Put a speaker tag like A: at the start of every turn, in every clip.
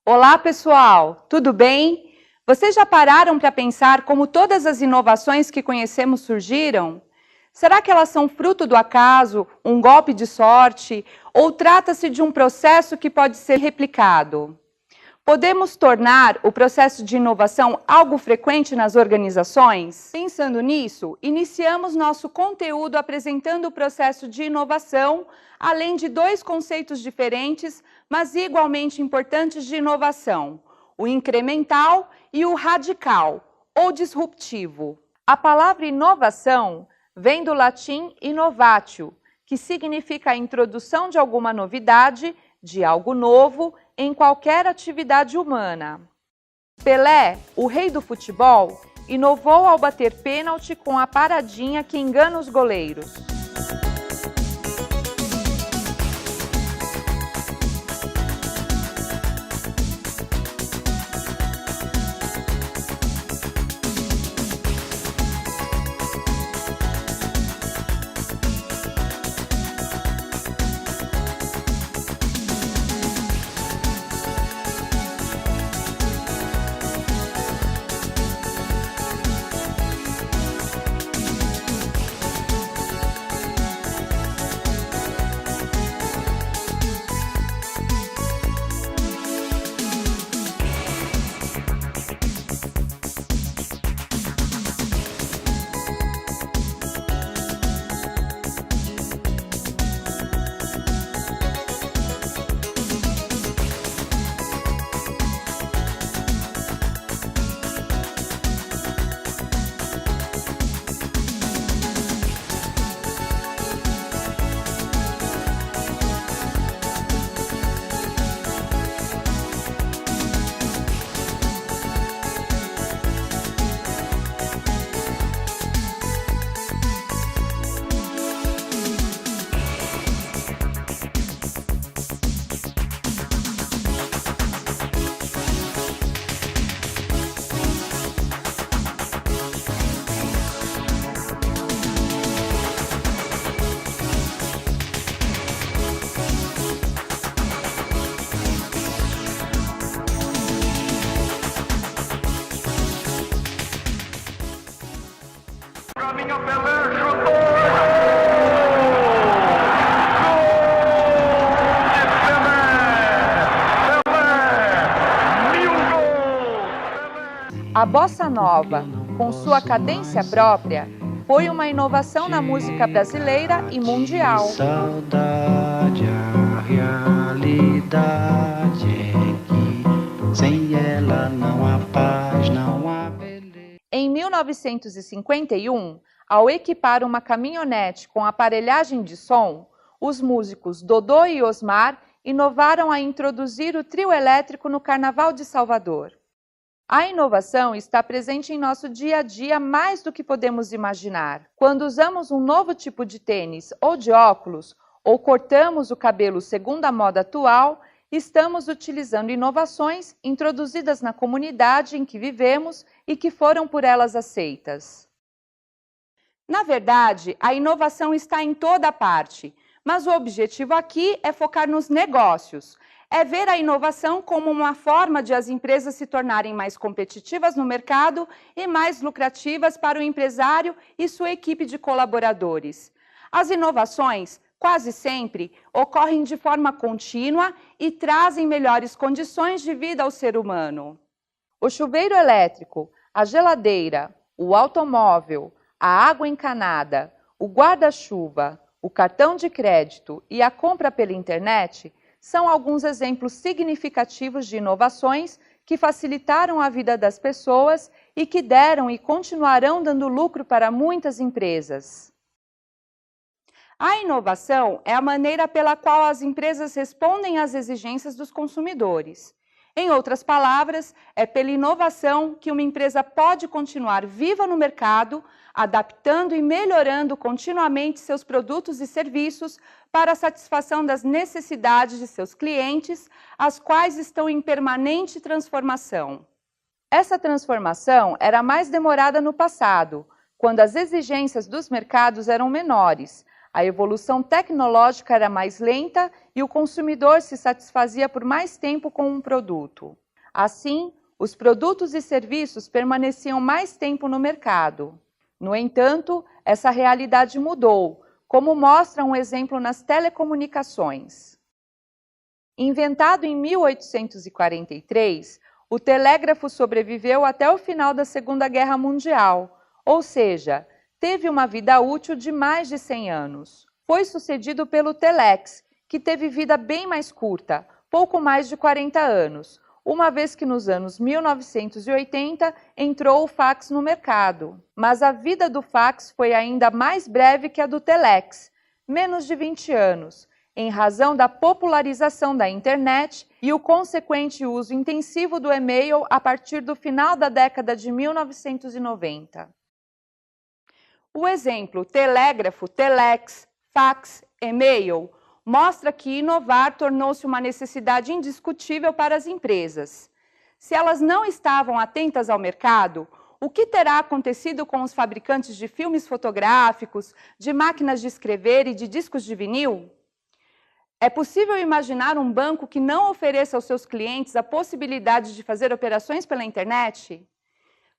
A: Olá, pessoal! Tudo bem? Vocês já pararam para pensar como todas as inovações que conhecemos surgiram? Será que elas são fruto do acaso, um golpe de sorte, ou trata-se de um processo que pode ser replicado? Podemos tornar o processo de inovação algo frequente nas organizações? Pensando nisso, iniciamos nosso conteúdo apresentando o processo de inovação, além de dois conceitos diferentes, mas igualmente importantes de inovação: o incremental e o radical, ou disruptivo. A palavra inovação vem do latim innovatio, que significa a introdução de alguma novidade, de algo novo, em qualquer atividade humana. Pelé, o rei do futebol, inovou ao bater pênalti com a paradinha que engana os goleiros.
B: Caminha Pelé, chutou!
A: A bossa nova, com sua cadência própria, foi uma inovação na música brasileira e mundial.
C: Saudade, a realidade é que sem ela não há paz, não há beleza.
A: Em 1951, ao equipar uma caminhonete com aparelhagem de som, os músicos Dodô e Osmar inovaram a introduzir o trio elétrico no Carnaval de Salvador. A inovação está presente em nosso dia a dia mais do que podemos imaginar. Quando usamos um novo tipo de tênis ou de óculos, ou cortamos o cabelo segundo a moda atual, estamos utilizando inovações introduzidas na comunidade em que vivemos e que foram por elas aceitas. Na verdade, a inovação está em toda parte, mas o objetivo aqui é focar nos negócios. É ver a inovação como uma forma de as empresas se tornarem mais competitivas no mercado e mais lucrativas para o empresário e sua equipe de colaboradores. As inovações, quase sempre, ocorrem de forma contínua e trazem melhores condições de vida ao ser humano. O chuveiro elétrico, a geladeira, o automóvel, a água encanada, o guarda-chuva, o cartão de crédito e a compra pela internet são alguns exemplos significativos de inovações que facilitaram a vida das pessoas e que deram e continuarão dando lucro para muitas empresas. A inovação é a maneira pela qual as empresas respondem às exigências dos consumidores. Em outras palavras, é pela inovação que uma empresa pode continuar viva no mercado, adaptando e melhorando continuamente seus produtos e serviços para a satisfação das necessidades de seus clientes, as quais estão em permanente transformação. Essa transformação era mais demorada no passado, quando as exigências dos mercados eram menores, A evolução tecnológica era mais lenta e o consumidor se satisfazia por mais tempo com um produto. Assim, os produtos e serviços permaneciam mais tempo no mercado. No entanto, essa realidade mudou, como mostra um exemplo nas telecomunicações. Inventado em 1843, o telégrafo sobreviveu até o final da Segunda Guerra Mundial, ou seja, teve uma vida útil de mais de 100 anos. Foi sucedido pelo telex, que teve vida bem mais curta, pouco mais de 40 anos, uma vez que nos anos 1980 entrou o fax no mercado. Mas a vida do fax foi ainda mais breve que a do telex, menos de 20 anos, em razão da popularização da internet e o consequente uso intensivo do e-mail a partir do final da década de 1990. O exemplo telégrafo, telex, fax, e-mail mostra que inovar tornou-se uma necessidade indiscutível para as empresas. Se elas não estavam atentas ao mercado, o que terá acontecido com os fabricantes de filmes fotográficos, de máquinas de escrever e de discos de vinil? É possível imaginar um banco que não ofereça aos seus clientes a possibilidade de fazer operações pela internet?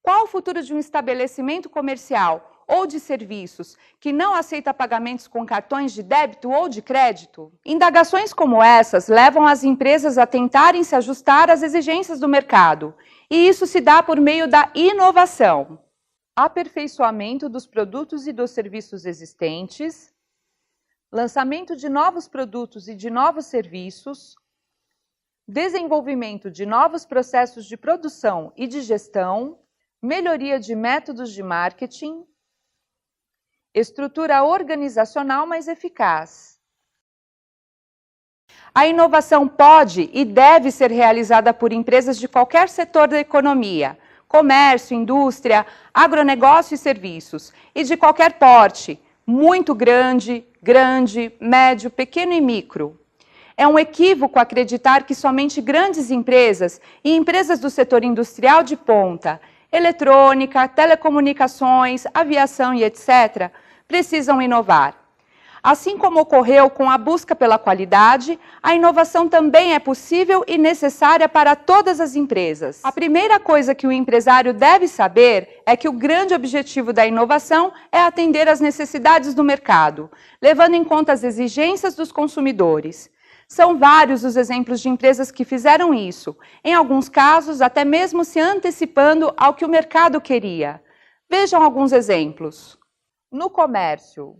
A: Qual o futuro de um estabelecimento comercial ou de serviços que não aceita pagamentos com cartões de débito ou de crédito? Indagações como essas levam as empresas a tentarem se ajustar às exigências do mercado, e isso se dá por meio da inovação. Aperfeiçoamento dos produtos e dos serviços existentes, lançamento de novos produtos e de novos serviços, desenvolvimento de novos processos de produção e de gestão, melhoria de métodos de marketing, estrutura organizacional mais eficaz. A inovação pode e deve ser realizada por empresas de qualquer setor da economia, comércio, indústria, agronegócio e serviços, e de qualquer porte, muito grande, médio, pequeno e micro. É um equívoco acreditar que somente grandes empresas e empresas do setor industrial de ponta, eletrônica, telecomunicações, aviação e etc., precisam inovar. Assim como ocorreu com a busca pela qualidade, a inovação também é possível e necessária para todas as empresas. A primeira coisa que o empresário deve saber é que o grande objetivo da inovação é atender às necessidades do mercado, levando em conta as exigências dos consumidores. São vários os exemplos de empresas que fizeram isso, em alguns casos até mesmo se antecipando ao que o mercado queria. Vejam alguns exemplos. No comércio.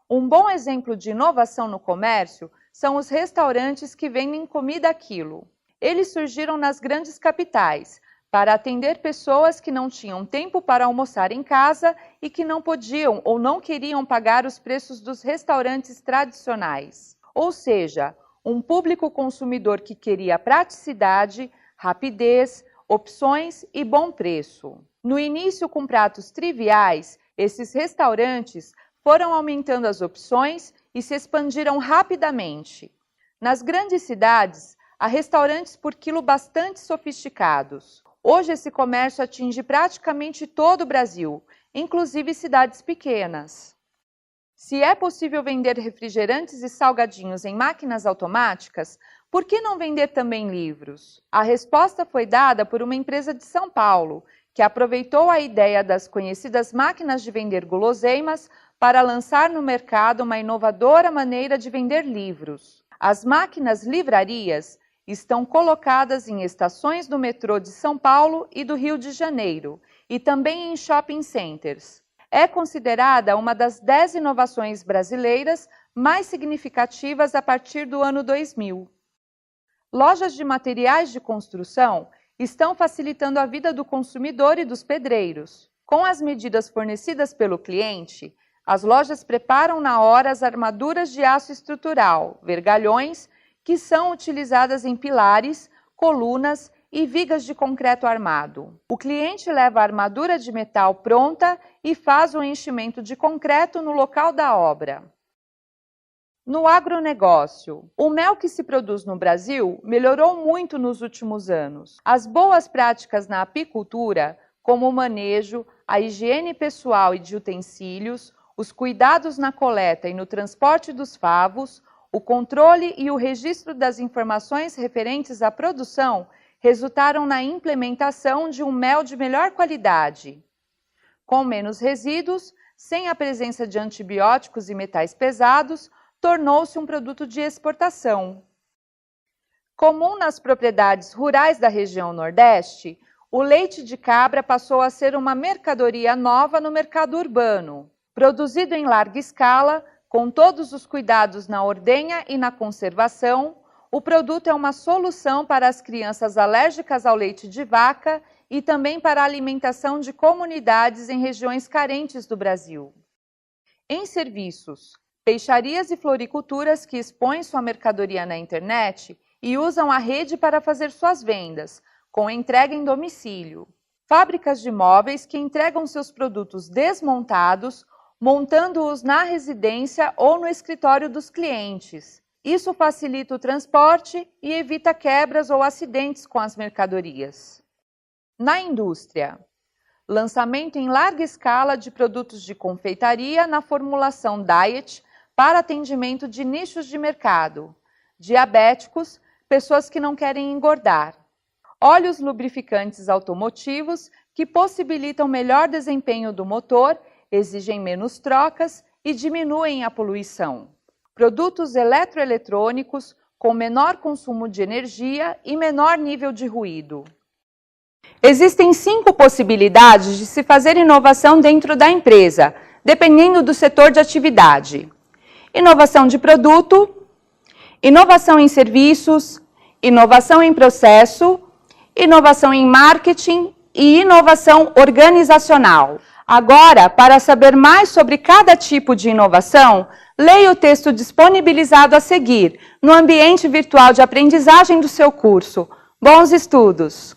A: Um bom exemplo de inovação no comércio são os restaurantes que vendem comida a quilo. Eles surgiram nas grandes capitais, para atender pessoas que não tinham tempo para almoçar em casa e que não podiam ou não queriam pagar os preços dos restaurantes tradicionais. Ou seja, um público consumidor que queria praticidade, rapidez, opções e bom preço. No início, com pratos triviais, esses restaurantes foram aumentando as opções e se expandiram rapidamente. Nas grandes cidades, há restaurantes por quilo bastante sofisticados. Hoje esse comércio atinge praticamente todo o Brasil, inclusive cidades pequenas. Se é possível vender refrigerantes e salgadinhos em máquinas automáticas, por que não vender também livros? A resposta foi dada por uma empresa de São Paulo, que aproveitou a ideia das conhecidas máquinas de vender guloseimas para lançar no mercado uma inovadora maneira de vender livros. As máquinas livrarias estão colocadas em estações do metrô de São Paulo e do Rio de Janeiro, e também em shopping centers. É considerada uma das 10 inovações brasileiras mais significativas a partir do ano 2000. Lojas de materiais de construção estão facilitando a vida do consumidor e dos pedreiros. Com as medidas fornecidas pelo cliente, as lojas preparam na hora as armaduras de aço estrutural, vergalhões, que são utilizadas em pilares, colunas e vigas de concreto armado. O cliente leva a armadura de metal pronta e faz o enchimento de concreto no local da obra. No agronegócio, o mel que se produz no Brasil melhorou muito nos últimos anos. As boas práticas na apicultura, como o manejo, a higiene pessoal e de utensílios, os cuidados na coleta e no transporte dos favos, o controle e o registro das informações referentes à produção resultaram na implementação de um mel de melhor qualidade, com menos resíduos, sem a presença de antibióticos e metais pesados, tornou-se um produto de exportação. Comum nas propriedades rurais da região Nordeste, o leite de cabra passou a ser uma mercadoria nova no mercado urbano. Produzido em larga escala, com todos os cuidados na ordenha e na conservação, o produto é uma solução para as crianças alérgicas ao leite de vaca e também para a alimentação de comunidades em regiões carentes do Brasil. Em serviços, peixarias e floriculturas que expõem sua mercadoria na internet e usam a rede para fazer suas vendas, com entrega em domicílio. Fábricas de móveis que entregam seus produtos desmontados, montando-os na residência ou no escritório dos clientes. Isso facilita o transporte e evita quebras ou acidentes com as mercadorias. Na indústria, lançamento em larga escala de produtos de confeitaria na formulação diet para atendimento de nichos de mercado, diabéticos, pessoas que não querem engordar, óleos lubrificantes automotivos que possibilitam melhor desempenho do motor, exigem menos trocas e diminuem a poluição. Produtos eletroeletrônicos com menor consumo de energia e menor nível de ruído. Existem 5 possibilidades de se fazer inovação dentro da empresa, dependendo do setor de atividade. Inovação de produto, inovação em serviços, inovação em processo, inovação em marketing e inovação organizacional. Agora, para saber mais sobre cada tipo de inovação, leia o texto disponibilizado a seguir no ambiente virtual de aprendizagem do seu curso. Bons estudos!